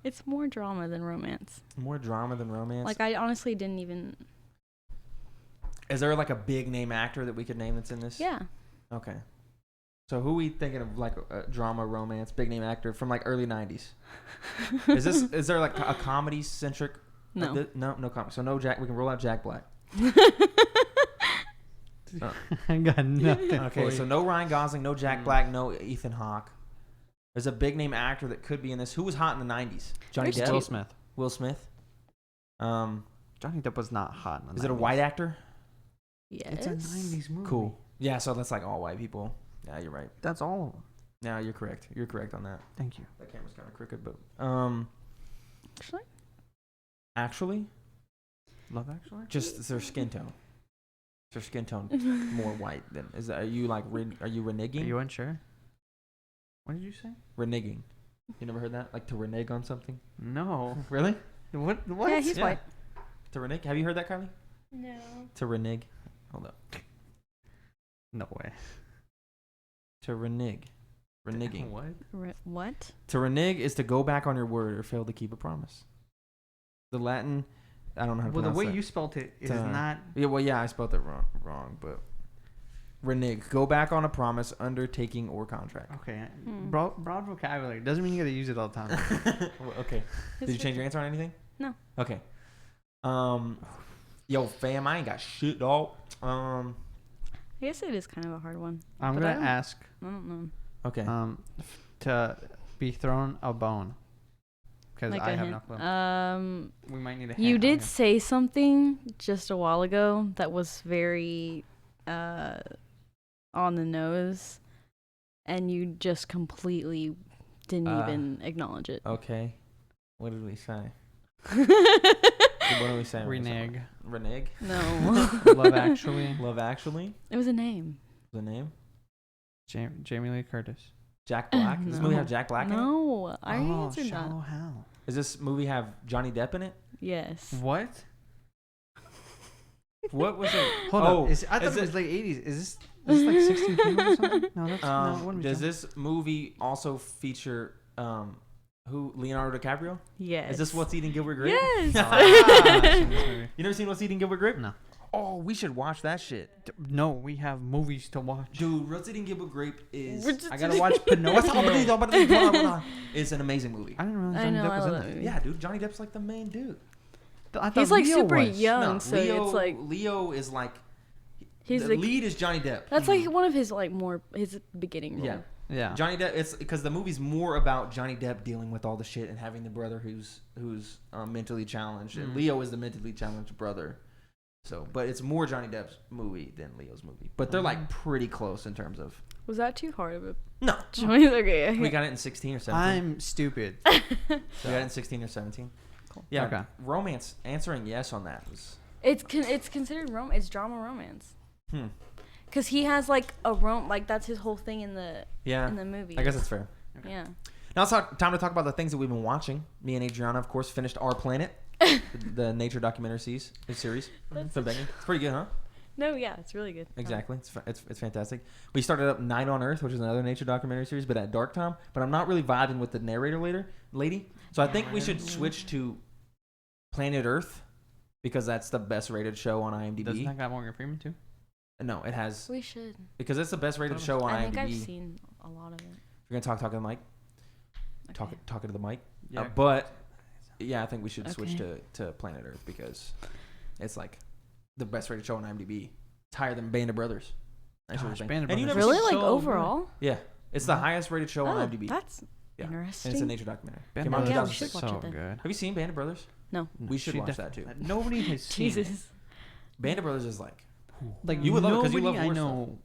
It's more drama than romance. More drama than romance. Like, I honestly didn't even. Is there like a big name actor that we could name that's in this? Yeah. Okay. So who are we thinking of, like a drama, romance, big name actor from like early 90s? Is there like a comedy centric? No. No comedy. So no Jack. We can roll out Jack Black. I got nothing. Okay, so no Ryan Gosling, no Jack Black, no Ethan Hawke. There's a big name actor that could be in this. Who was hot in the 90s? Johnny Depp? Will Smith. Will Smith. Johnny Depp was not hot in the 90s. Is it a white actor? Yes. It's a 90s movie. Cool. Yeah, so that's like all white people. Yeah, you're right. That's all of them. Yeah, you're correct. You're correct on that. Thank you. That camera's kind of crooked, but Actually? Love Actually? Just their skin tone. Their skin tone more white than is that? Are you like are you reneging? Are you unsure? What did you say? Reneging. You never heard that? Like to renege on something? No. Really? What? Yeah, he's white. To renege? Have you heard that, Kylie? No. To renege. Hold up. No way. To renege. Reneging. What? What? To renege is to go back on your word or fail to keep a promise. The Latin, I don't know how to pronounce the way that. you spelled it is not. Yeah, well, yeah, I spelled it wrong, but renege, go back on a promise, undertaking, or contract. Okay. Broad vocabulary doesn't mean you gotta use it all the time. Well, okay. Did you change your answer on anything? No. Okay. Yo, fam, I ain't got shit, dog. I guess it is kind of a hard one. I'm But gonna ask. I don't know. Okay. To be thrown a bone. Because Like I a have hint. no clue. We might need a hint. You did Okay. say something just a while ago that was very on the nose, and you just completely didn't even acknowledge it. Okay. What did we say? What did we say? Renege. Renege? No. Love Actually. Love Actually? It was a name. The name? Jamie Lee Curtis. Jack Black? Does this movie have Jack Black in it? No, I answered that. Shallow Hal. Does this movie have Johnny Depp in it? Yes. What? What was it? Hold Oh, on. I thought it was late 80s. Is this like 16 people or something? No, that's no. What are we does talking- this movie also feature who? Leonardo DiCaprio? Yes. Is this What's Eating Gilbert Grape? Yes. I've seen this movie. You never seen What's Eating Gilbert Grape? No. Oh, we should watch that shit. No, we have movies to watch. Dude, What's Eating Gilbert Grape is... I gotta watch Pinocchio. It's an amazing movie. I didn't realize I Johnny know, Depp I was in love that. that movie. Yeah, dude, Johnny Depp's like the main dude. I thought He's like Leo super was. young, No, so Leo, it's like Leo is like... he's the like lead is Johnny Depp. that's like one of his like more his beginning role. Yeah. Yeah. Johnny Depp, it's because the movie's more about Johnny Depp dealing with all the shit and having the brother who's mentally challenged, and Leo is the mentally challenged brother. So, but it's more Johnny Depp's movie than Leo's movie. But they're like pretty close in terms of. Was that too hard of a No, choice? Okay. we got it in 16 or 17. I'm stupid. We got it in 16 or 17. Cool. Yeah. Okay. Romance. Answering yes on that was. It's considered it's drama romance. Cause he has like a like that's his whole thing in the movie. I guess it's fair. Yeah. Now it's time to talk about the things that we've been watching. Me and Adriana, of course, finished Our Planet, the nature documentary series. It's pretty good, huh? No, yeah, it's really good. Exactly. It's fantastic. We started up Night on Earth, which is another nature documentary series, but at dark time. But I'm not really vibing with the narrator lady. So I think we should switch to Planet Earth because that's the best rated show on IMDb. Doesn't that got Morgan Freeman too? No, it has. We should. Because it's the best rated show on IMDb. I think I've seen a lot of it. You're going to talk to the mic? Okay. Talking to the mic? Yeah. But, yeah, I think we should switch to Planet Earth because it's like the best rated show on IMDb. It's higher than Band of Brothers. Gosh, Band of Brothers Brothers. Really, is like so overall? good. Yeah. It's the highest rated show on IMDb. That's Yeah. interesting. And it's a nature documentary. Band Came of out in Yeah, we Brothers should is 2006. watch so it then. good. Have you seen Band of Brothers? No. We should watch that too. Nobody has seen it. Jesus. Band of Brothers is like... Like You would love it 'cause you nobody love war I know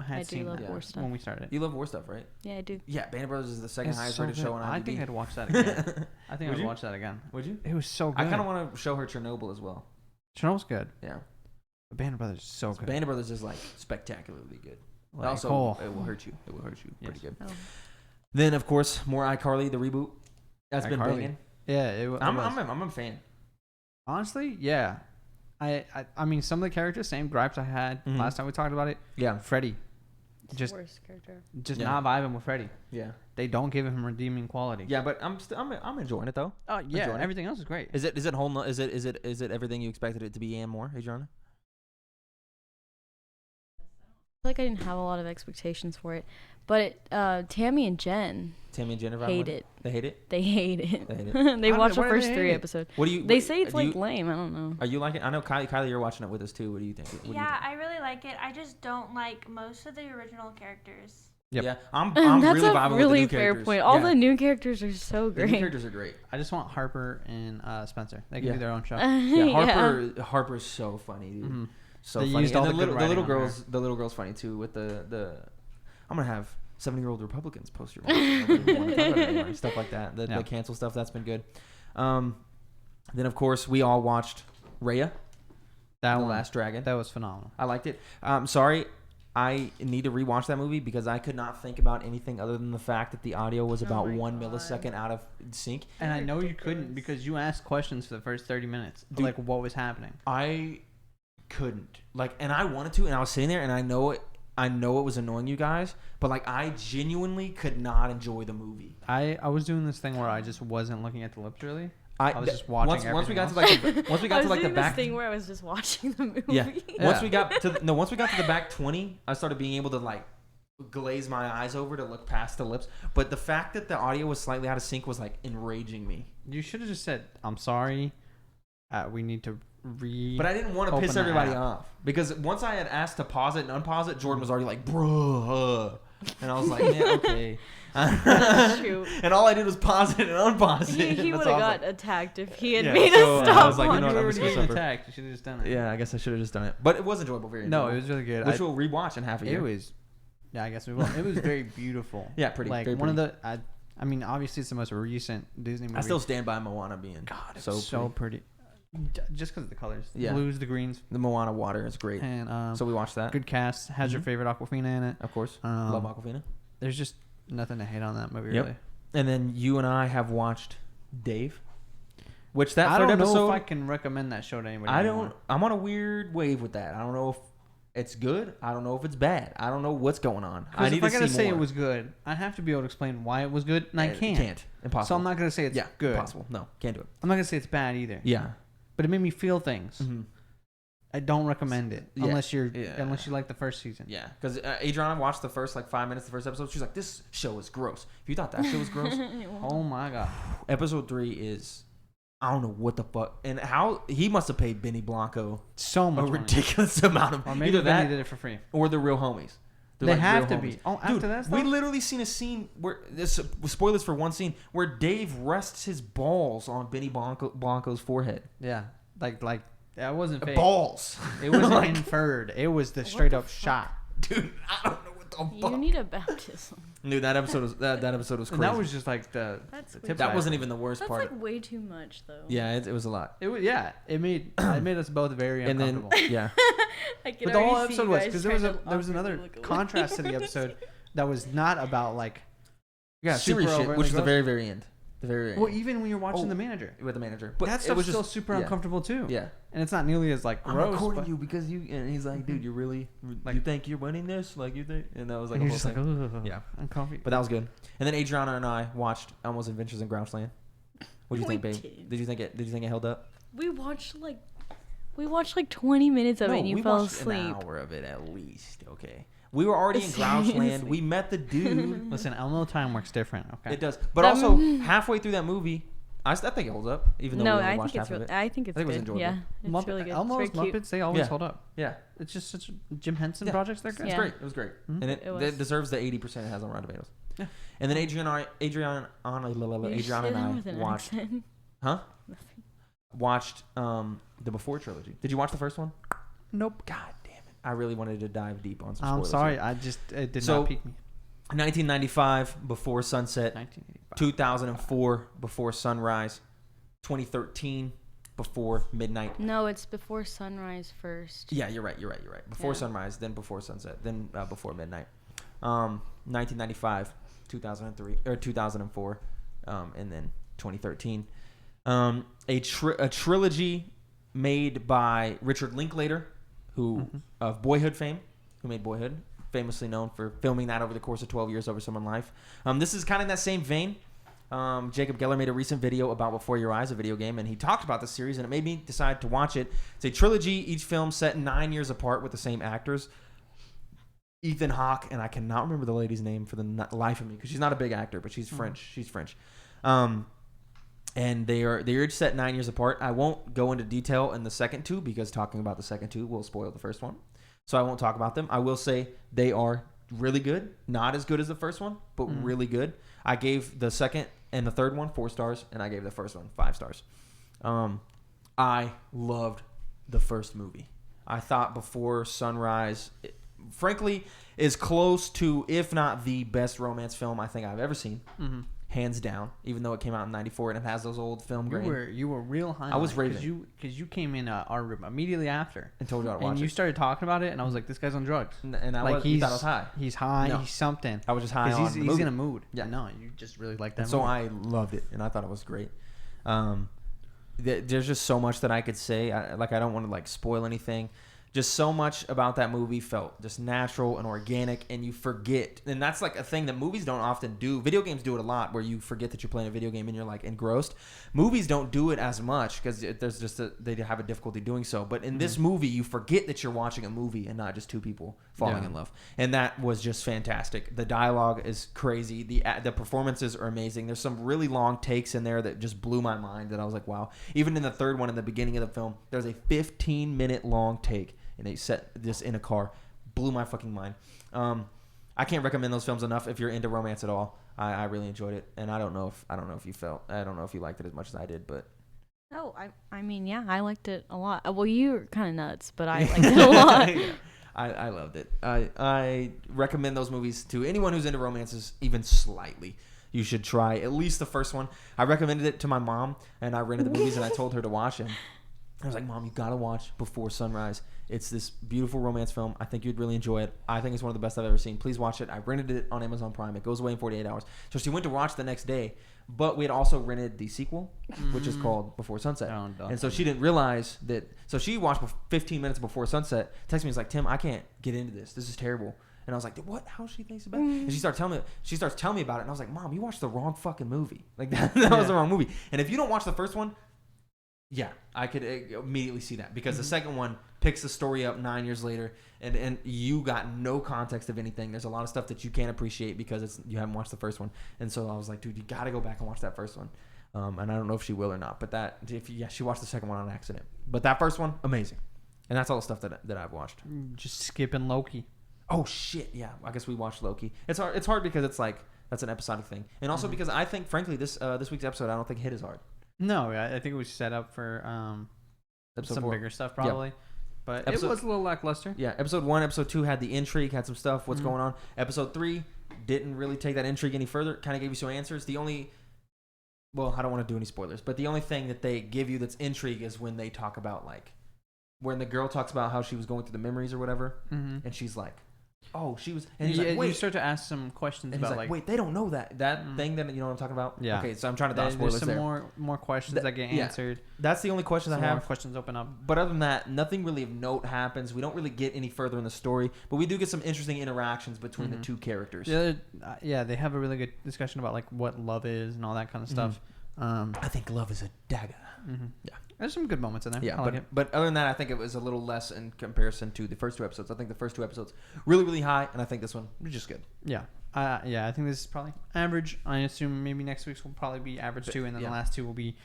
had I do seen love that war stuff. when we started. You love war stuff, right? Yeah, I do. Yeah, Band of Brothers is the second It's highest so rated good. show on IMDb. I think I'd watch that again. I think Would I'd you? watch that again. Would you? It was so good. I kind of want to show her Chernobyl as well. Chernobyl's good. Yeah. But Band of Brothers is so good. Band of Brothers is like spectacularly good. Like, Also, oh. it will hurt you. It will hurt you pretty Yes. good. Oh. Then of course more iCarly, the reboot. That's been iCarly. banging. Yeah, it was. I'm a fan. Honestly, yeah. I mean, some of the characters, same gripes I had last time we talked about it. Yeah. Freddy. It's Just- worst character. Just Yeah. not vibing with Freddy. Yeah. They don't give him redeeming quality. Yeah, but I'm enjoying it though. Oh yeah. Enjoying it. Everything else is great. Is it everything you expected it to be and more, Adriana? I feel like I didn't have a lot of expectations for it, but Tammy and Jen Tammy and Jennifer hate it. They hate it. They hate it. They hate it. They Why watched the do they first hate 3 it? episodes. What do you? They say it's do like you, lame. I don't know. Are you liking? I know Kylie, you're watching it with us too. What do you think? What do you Yeah, think? I really like it. I just don't like most of the original characters. Yep. Yeah, I'm That's really a vibing with the really new fair characters. point. All Yeah. the new characters are so The new great. characters are great. I just want Harper and Spencer. They can Yeah. do their own show. Yeah, Harper's so funny, dude. Mhm. So They funny. used all And the good the writing little on her. girls, the little girl's funny too. With the I'm gonna have 70-year-old Republicans post your stuff like that. The cancel stuff that's been good. Then of course we all watched Raya, That the one, Last Dragon. that was phenomenal. I liked it. Sorry, I need to rewatch that movie because I could not think about anything other than the fact that the audio was about my 1 God. millisecond out of sync. And I know you couldn't because you asked questions for the first 30 minutes. Dude. Like what was happening. I couldn't and I wanted to, and I was sitting there, and I know it was annoying you guys, but I genuinely could not enjoy the movie. I was doing this thing where I just wasn't looking at the lips really. I was just watching once we got everything to once we I got was to the doing back this thing where I was just watching the movie. yeah. Yeah. Once we got to the back 20, I started being able to glaze my eyes over to look past the lips. But the fact that the audio was slightly out of sync was enraging me. You should have just said, "I'm sorry. We need to But I didn't want to open piss the everybody app." off because once I had asked to pause it and unpause it, Jordan was already like, "Bruh," and I was like, "Yeah, okay." Shoot. And all I did was pause it and unpause it. He That's would all have I was got attacked if he had Yeah, made so, us I stop. was like, you know You what, I'm were just gonna getting suffer. attacked. You should have just done it. Yeah, I guess I should have just done it, but it was enjoyable. Very No, enjoyable. it was really good. Which we'll rewatch in half a year. It was. Yeah, I guess we will. It was very beautiful. Yeah, pretty. Like very one pretty. of the. I mean, obviously it's the most recent Disney movie. I still stand by Moana being God, it so was so pretty. Just because of the colors, Yeah. the blues, the greens, The Moana water is great. and So we watched that. good cast. Has your Mhm. favorite Aquafina in it. Of course. Um, Love Aquafina. There's just nothing to hate on that movie, Yep. really. And then you and I have watched Dave, which that I third don't know episode. if I can recommend that show to anybody. I anymore. don't. I'm on a weird wave with that. I don't know if it's good. I don't know if it's bad. I don't know what's going on. I Because need if I to gotta see say more. it was good, I have to be able to explain why it was good, and I can't. Can't. Impossible. So I'm not gonna say it's good. Impossible. No, can't do it. I'm not gonna say it's bad either. Yeah. But it made me feel things. Mm-hmm. I don't recommend it Yeah. unless you Yeah. like the first season. Yeah, because Adriana watched the first 5 minutes of the first episode. She's like, "This show is gross." If you thought that show was gross, Oh my god. episode 3 is. I don't know what the fuck, and how he must have paid Benny Blanco So a much money. ridiculous amount of Or maybe either Benny that did it for free. or the real homies. They're They like have real to be. homies. Oh, Dude, after that we stuff? literally seen a scene where this spoilers for one scene where Dave rests his balls on Benny Blanco's forehead. Yeah. Like that wasn't fake. Balls. It wasn't Like, inferred. It was the straight the up fuck? shot. dude, I don't know what the fuck. You need a baptism. Dude, that episode was that episode was And crazy. that was just like the That's the weird. tip that of wasn't the even the worst That's part. like way too much, though. Yeah, it was a lot. It was it made us both very And then uncomfortable. yeah, I can But the whole already see episode you was guys because there was trying to there was awkwardly another look away. contrast to the episode that was not about like serious super shit, overtly which is the gross. very very end. The very Well, end. even when you're watching Oh. the manager, With the manager, but that it stuff was was still just super yeah. uncomfortable too. Yeah. And it's not nearly as like I'm gross. recording but you because you, and he's like, dude, you really, Like- you think you're winning this? Like you think? And that was like and a you're whole just like, thing. ugh, Yeah. uncomfortable. But that was good. And then Adriana and I watched Elmo's Adventures in Grouchland. What do you We think, babe? did. Did you think it held up? We watched like 20 minutes of it and you we fell watched asleep. an hour of it at least. Okay. We were already in Seriously? Grouchland. We met the dude. Listen, Elmo time works different. Okay. It does. But That also movie- halfway through that movie, I think it holds up. Even though No, we only I watched think it's half of really. it. I think it's I think it was good. enjoyable. Yeah, it's really good. Elmo's it's very cute. Muppets, they always Yeah. hold up. Yeah. It's just such Jim Henson Yeah. projects. They're good. It's Yeah. great. It was great. Mhm. And it It was. deserves the 80% it has on Rotten Tomatoes. Yeah. And then Adriana You and say that I with an watched accent. watched the Before trilogy. Did you watch the first one? Nope. God damn it. I really wanted to dive deep on some I'm spoilers sorry. here. It did So- not pique me. 1995 Before Sunset, 1985. 2004 Before Sunrise, 2013 Before Midnight. No, it's before sunrise first. Yeah, you're right. Before Yeah. sunrise, then before sunset, then before midnight. 1995. 2003 or 2004, and then 2013. A trilogy made by Richard Linklater, who of Boyhood fame, who made Boyhood, famously known for filming that over the course of 12 years over someone's life. This is kind of in that same vein. Jacob Geller made a recent video about Before Your Eyes, a video game, and he talked about the series, and it made me decide to watch it. It's a trilogy, each film set 9 years apart with the same actors. Ethan Hawke, and I cannot remember the lady's name for the life of me, because she's not a big actor, but she's French. She's French. And they're each set 9 years apart. I won't go into detail in the second two, because talking about the second two will spoil the first one. So I won't talk about them. I will say they are really good. Not as good as the first one, but really good. I gave the second and the third one 4 stars, and I gave the first one 5 stars. I loved the first movie. I thought Before Sunrise, frankly, is close to, if not the best romance film I think I've ever seen. Hands down, even though it came out in '94 and it has those old film grain. You were real high. I was raving. Because you came in our room immediately after and told you how to watch and it. you started talking about it, and I was like, "This guy's on drugs." And I like you thought I was high. He's high. No. He's something. I was just high on the he's movie. in a mood. Yeah. No, you just really like that. And so movie. I loved it, and I thought it was great. There's just so much that I could say. I don't want to spoil anything. Just so much about that movie felt just natural and organic, and you forget. And that's a thing that movies don't often do. Video games do it a lot, where you forget that you're playing a video game and you're engrossed. Movies don't do it as much because there's just they have a difficulty doing so. But in this movie, you forget that you're watching a movie and not just two people falling in love. And that was just fantastic. The dialogue is crazy. The performances are amazing. There's some really long takes in there that just blew my mind. That I was like, wow. Even in the third one, in the beginning of the film, there's a 15-minute long take. And they set this in a car. Blew my fucking mind. I can't recommend those films enough if you're into romance at all. I really enjoyed it, and I don't know if you liked it as much as I did, but Oh, I mean, yeah, I liked it a lot. Well, you were kind of nuts, but I liked it a lot. Yeah. I loved it. I recommend those movies to anyone who's into romances, even slightly. You should try at least the first one. I recommended it to my mom, and I rented the movies, and I told her to watch them. I was like, Mom, you gotta watch Before Sunrise. It's this beautiful romance film. I think you'd really enjoy it. I think it's one of the best I've ever seen. Please watch it. I rented it on Amazon Prime. It goes away in 48 hours. So she went to watch the next day, but we had also rented the sequel, which is called Before Sunset. And so she didn't realize that. So she watched 15 minutes before sunset. Texted me, was like, Tim, I can't get into this. This is terrible. And I was like, what? How she thinks about it? And she starts telling me about it. And I was like, Mom, you watched the wrong fucking movie. That was the wrong movie. And if you don't watch the first one, yeah, I could immediately see that, because the second one picks the story up 9 years later, and you got no context of anything. There's a lot of stuff that you can't appreciate because you haven't watched the first one. And so I was like, dude, you got to go back and watch that first one. And I don't know if she will or not, but she watched the second one on accident. But that first one, amazing. And that's all the stuff that I've watched. Just skipping Loki. Oh shit, yeah. I guess we watched Loki. It's hard because it's that's an episodic thing, and also because I think, frankly, this week's episode I don't think hit as hard. No, I think it was set up for some 4. bigger stuff probably. Yep. But it was a little lackluster. Yeah, episode 1, episode 2 had the intrigue, had some stuff, what's going on. Episode 3 didn't really take that intrigue any further. Kind of gave you some answers. I don't want to do any spoilers, but the only thing that they give you that's intrigue is when they talk about when the girl talks about how she was going through the memories or whatever, and she's like, oh, she was, and he's like, wait. You start to ask some questions and about wait, they don't know that thing that, you know what I'm talking about? Yeah. Okay, so I'm trying to dodge spoilers there. there. There's some more questions that get answered. That's the only questions I have. More questions open up. But other than that, nothing really of note happens. We don't really get any further in the story, but we do get some interesting interactions between the two characters. Yeah, they have a really good discussion about what love is and all that kind of stuff. I think love is a dagger. Yeah. There's some good moments in there. Yeah, but other than that, I think it was a little less in comparison to the first 2 episodes. I think the first 2 episodes really, really high, and I think this one was just good. Yeah. I think this is probably average. I assume maybe next week's will probably be average too, and then the last 2 will be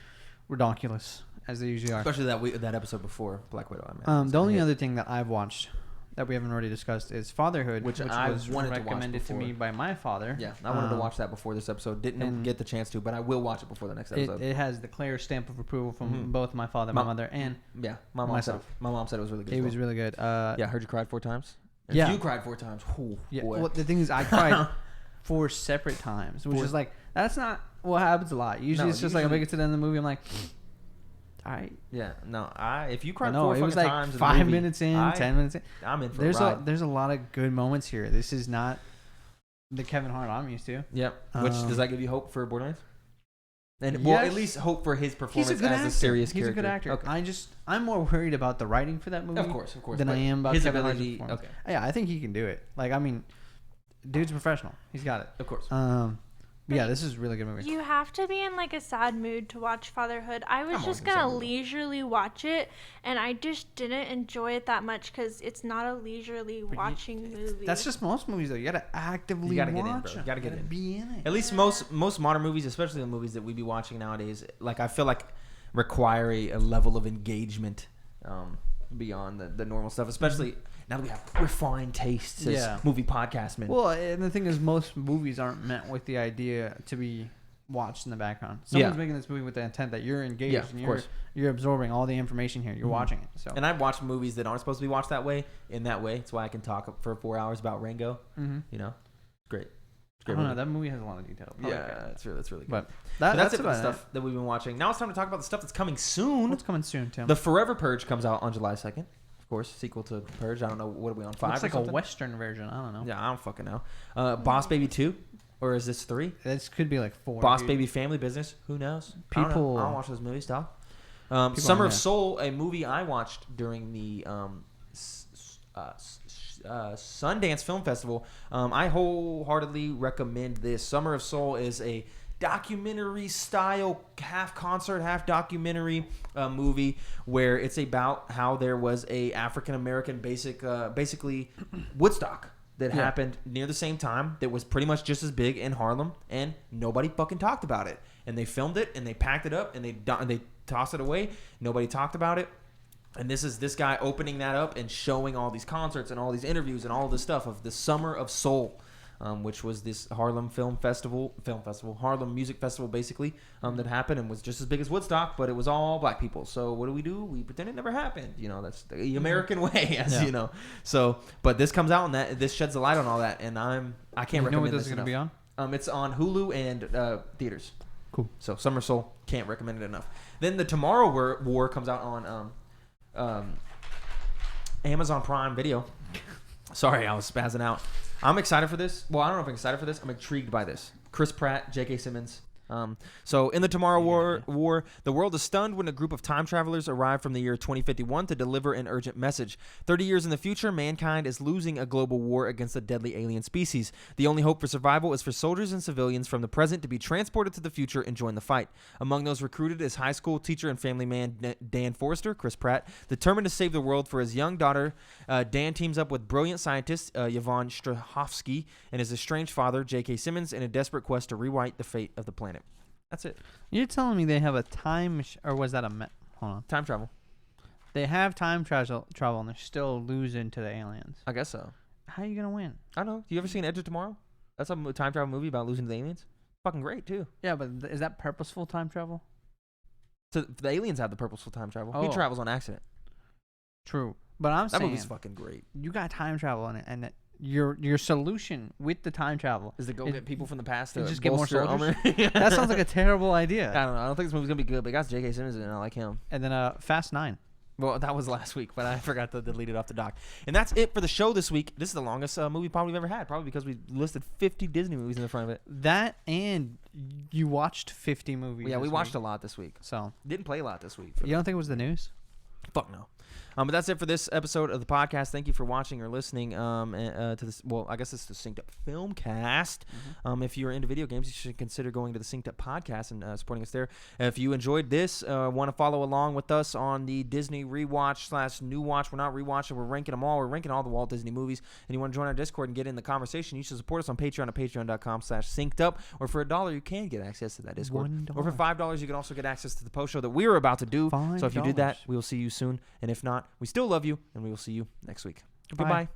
ridiculous, as they usually are. Especially that episode before Black Widow. The only other thing that I've watched that we haven't already discussed is Fatherhood, which was recommended to me by my father. Yeah, I wanted to watch that before this episode. Didn't get the chance to, but I will watch it before the next episode. It has the clear stamp of approval from both my father, my mother, and my mom myself. My mom said it was really good. It was really good. I heard you cried 4 times. And you cried 4 times. Ooh, yeah. Boy. Well, the thing is, I cried 4 separate times, which is that's not what happens a lot. Usually, it's just I make it to the end of the movie, I'm like, all right. Yeah. No. If you cried 4 it was times, 5 minutes in, 10 minutes in. I'm in for There's a lot of good moments here. This is not the Kevin Hart I'm used to. Yep. Which does that give you hope for Borderlands? And well, at least hope for his performance as a serious character. He's a good actor. Okay. I'm more worried about the writing for that movie. Of course. Than I am about his Kevin ability. Hart's performance. Okay. Yeah, I think he can do it. Like, I mean, dude's professional. He's got it. Of course. But yeah, this is a really good movie. You have to be in like a sad mood to watch Fatherhood. I was just gonna leisurely watch it, and I just didn't enjoy it that much because it's not a leisurely watching movie. That's just most movies though. You gotta actively get in, watch bro. them. You gotta get in. Be in it. At least most modern movies, especially the movies that we be watching nowadays, like I feel like require a level of engagement beyond the normal stuff, especially now that we have refined tastes as movie podcast men. Well, and the thing is, most movies aren't meant with the idea to be watched in the background. Someone's making this movie with the intent that you're engaged and you're absorbing all the information here. You're watching it. So. And I've watched movies that aren't supposed to be watched that way. In that way, that's why I can talk for 4 hours about Rango. Mm-hmm. You know, great. I don't know. That movie has a lot of detail. That's really good. But that's it for the stuff that we've been watching. Now it's time to talk about the stuff that's coming soon. What's coming soon, Tim? The Forever Purge comes out on July 2nd. Of course, sequel to Purge. I don't know. What are we on, 5 Looks or like something? a Western version. I don't know. Yeah, I don't fucking know. Boss Baby 2? Or is this 3? This could be like 4. Boss Baby Family Business? Who knows? I don't watch those movies, dog. Summer of Soul, a movie I watched during the Sundance Film Festival. I wholeheartedly recommend this. Summer of Soul is a documentary style, half concert, half documentary movie where it's about how there was a African American basically Woodstock that happened near the same time that was pretty much just as big in Harlem, and nobody fucking talked about it. And they filmed it and they packed it up and they tossed it away. Nobody talked about it. And this is this guy opening that up and showing all these concerts and all these interviews and all this stuff of the Summer of Soul, which was this Harlem Harlem Music Festival, basically, that happened and was just as big as Woodstock, but it was all black people. So what do? We pretend it never happened. You know, that's the American way, as you know. So, but this comes out and this sheds a light on all that, and I can't recommend this enough. You know what this is going to be on? It's on Hulu and theaters. Cool. So Summer Soul, can't recommend it enough. Then the Tomorrow War comes out on Amazon Prime Video. Sorry, I was spazzing out. I'm excited for this. Well, I don't know if I'm excited for this. I'm intrigued by this. Chris Pratt, J.K. Simmons. So in the Tomorrow War, the world is stunned when a group of time travelers arrive from the year 2051 to deliver an urgent message. 30 years in the future, mankind is losing a global war against a deadly alien species. The only hope for survival is for soldiers and civilians from the present to be transported to the future and join the fight. Among those recruited is high school teacher and family man Dan Forrester, Chris Pratt. Determined to save the world for his young daughter, Dan teams up with brilliant scientist Yvonne Strahovski and his estranged father, J.K. Simmons, in a desperate quest to rewrite the fate of the planet. That's it. You're telling me they have a time or was that hold on. Time travel. They have time travel and they're still losing to the aliens. I guess so. How are you going to win? I don't know. You ever seen Edge of Tomorrow? That's a time travel movie about losing to the aliens. Fucking great, too. Yeah, but is that purposeful time travel? So the aliens have the purposeful time travel. He travels on accident. True. But I'm saying that movie's fucking great. You got time travel in it, and your solution with the time travel is to go get people from the past to just get more soldiers. Yeah. That sounds like a terrible idea. I don't know. I don't think this movie's gonna be good, but it got J.K. Simmons in it. I like him. And then Fast 9. Well, that was last week, but I forgot to delete it off the doc. And that's it for the show this week. This is the longest movie pod we've ever had, probably because we listed 50 Disney movies in the front of it. That and you watched 50 movies. Yeah, we watched a lot this week. So didn't play a lot this week. You don't think it was the news? Fuck no. But that's it for this episode of the podcast. Thank you for watching or listening to this. Well, I guess it's the Synced Up Filmcast. Mm-hmm. If you're into video games, you should consider going to the Synced Up podcast and supporting us there. If you enjoyed this, want to follow along with us on the Disney rewatch / new watch. We're not rewatching. We're ranking them all. We're ranking all the Walt Disney movies. And you want to join our Discord and get in the conversation, you should support us on Patreon at patreon.com/syncedup. Or for $1, you can get access to that Discord. $1. Or for $5, you can also get access to the post show that we were about to do. $5. So if you did that, we will see you soon. And if not, we still love you, and we will see you next week. Goodbye.